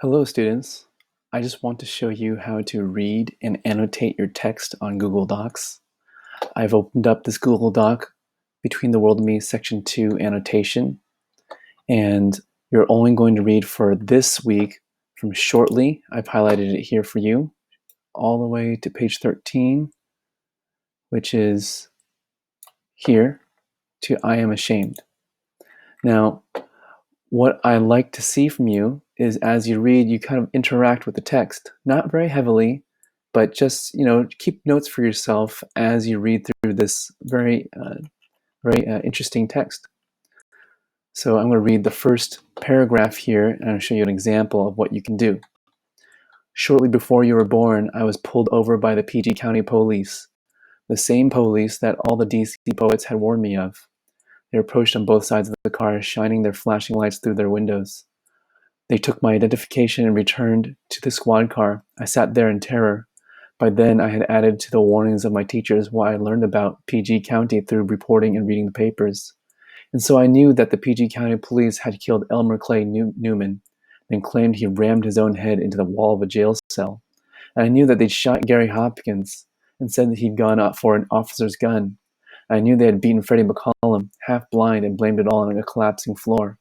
Hello students, I just want to show you how to read and annotate your text on Google Docs. I've opened up this Google Doc Between the World and Me Section 2 annotation, and you're only going to read for this week from shortly. I've highlighted it here for you, all the way to page 13, which is here, to I Am Ashamed. Now, what I like to see from you is as you read, you kind of interact with the text, not very heavily, but just, keep notes for yourself as you read through this very interesting text. So I'm going to read the first paragraph here, and I'll show you an example of what you can do. Shortly before you were born, I was pulled over by the PG County police, the same police that all the DC poets had warned me of. They approached on both sides of the car, shining their flashing lights through their windows. They took my identification and returned to the squad car. I sat there in terror. By then, I had added to the warnings of my teachers what I learned about PG County through reporting and reading the papers. And so I knew that the PG County police had killed Elmer Clay Newman, and claimed he rammed his own head into the wall of a jail cell. And I knew that they'd shot Gary Hopkins and said that he'd gone out for an officer's gun. I knew they had beaten Freddie McCollum, half blind, and blamed it all on a collapsing floor.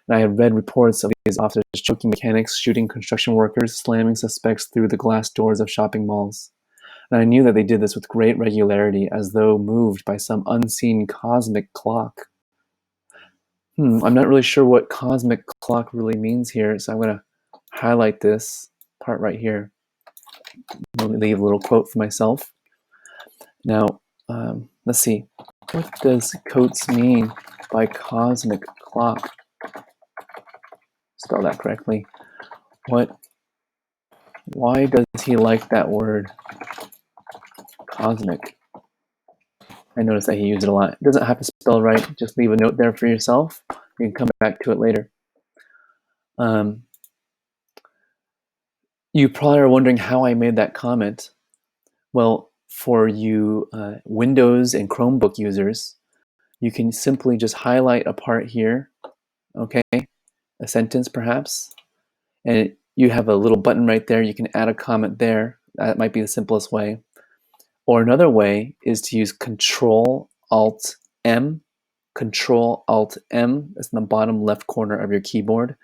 And I had read reports of these officers choking mechanics, shooting construction workers, slamming suspects through the glass doors of shopping malls. And I knew that they did this with great regularity, as though moved by some unseen cosmic clock. I'm not really sure what cosmic clock really means here, so I'm going to highlight this part right here. Let me leave a little quote for myself. Now, let's see. What does Coates mean by cosmic clock? Spell that correctly. Why does he like that word, cosmic? I noticed that he used it a lot. It doesn't have to spell right. Just leave a note there for yourself. You can come back to it later. You probably are wondering how I made that comment. Well, for you Windows and Chromebook users, you can simply just highlight a part here, okay, a sentence perhaps, and you have a little button right there. You can add a comment there. That might be the simplest way. Or another way is to use Control-Alt-M. Control-Alt-M is in the bottom left corner of your keyboard,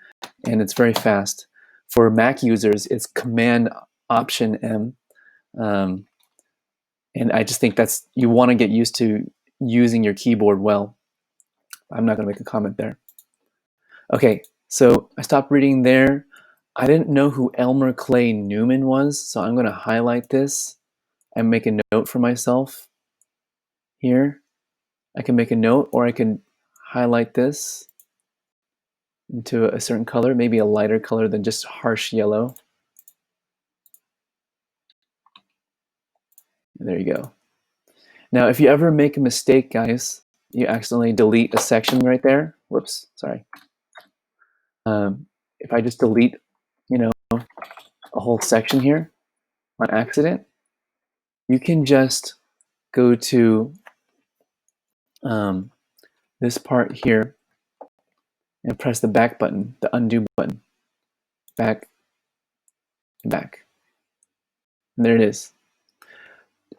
and it's very fast. For Mac users, it's Command-Option-M. And I just think you want to get used to using your keyboard well. I'm not going to make a comment there. Okay, so I stopped reading there. I didn't know who Elmer Clay Newman was, so I'm going to highlight this and make a note for myself here. I can make a note, or I can highlight this into a certain color, maybe a lighter color than just harsh yellow. There you go. Now, if you ever make a mistake, guys, you accidentally delete a section right there. Whoops, sorry. If I just delete, a whole section here on accident, you can just go to this part here and press the back button, the undo button. Back and back. And there it is.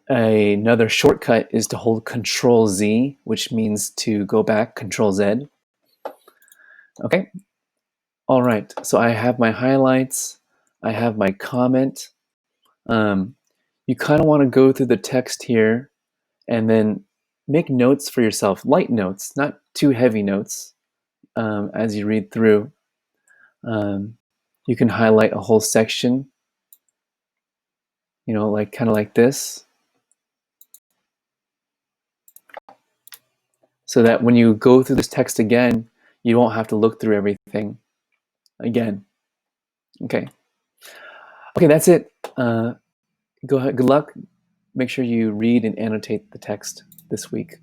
Another shortcut is to hold Control-Z, which means to go back, Control-Z. Okay. All right. So I have my highlights. I have my comment. You kind of want to go through the text here and then make notes for yourself, light notes, not too heavy notes as you read through. You can highlight a whole section, kind of like this, so that when you go through this text again, you won't have to look through everything again. Okay, that's it. Go ahead. Good luck. Make sure you read and annotate the text this week.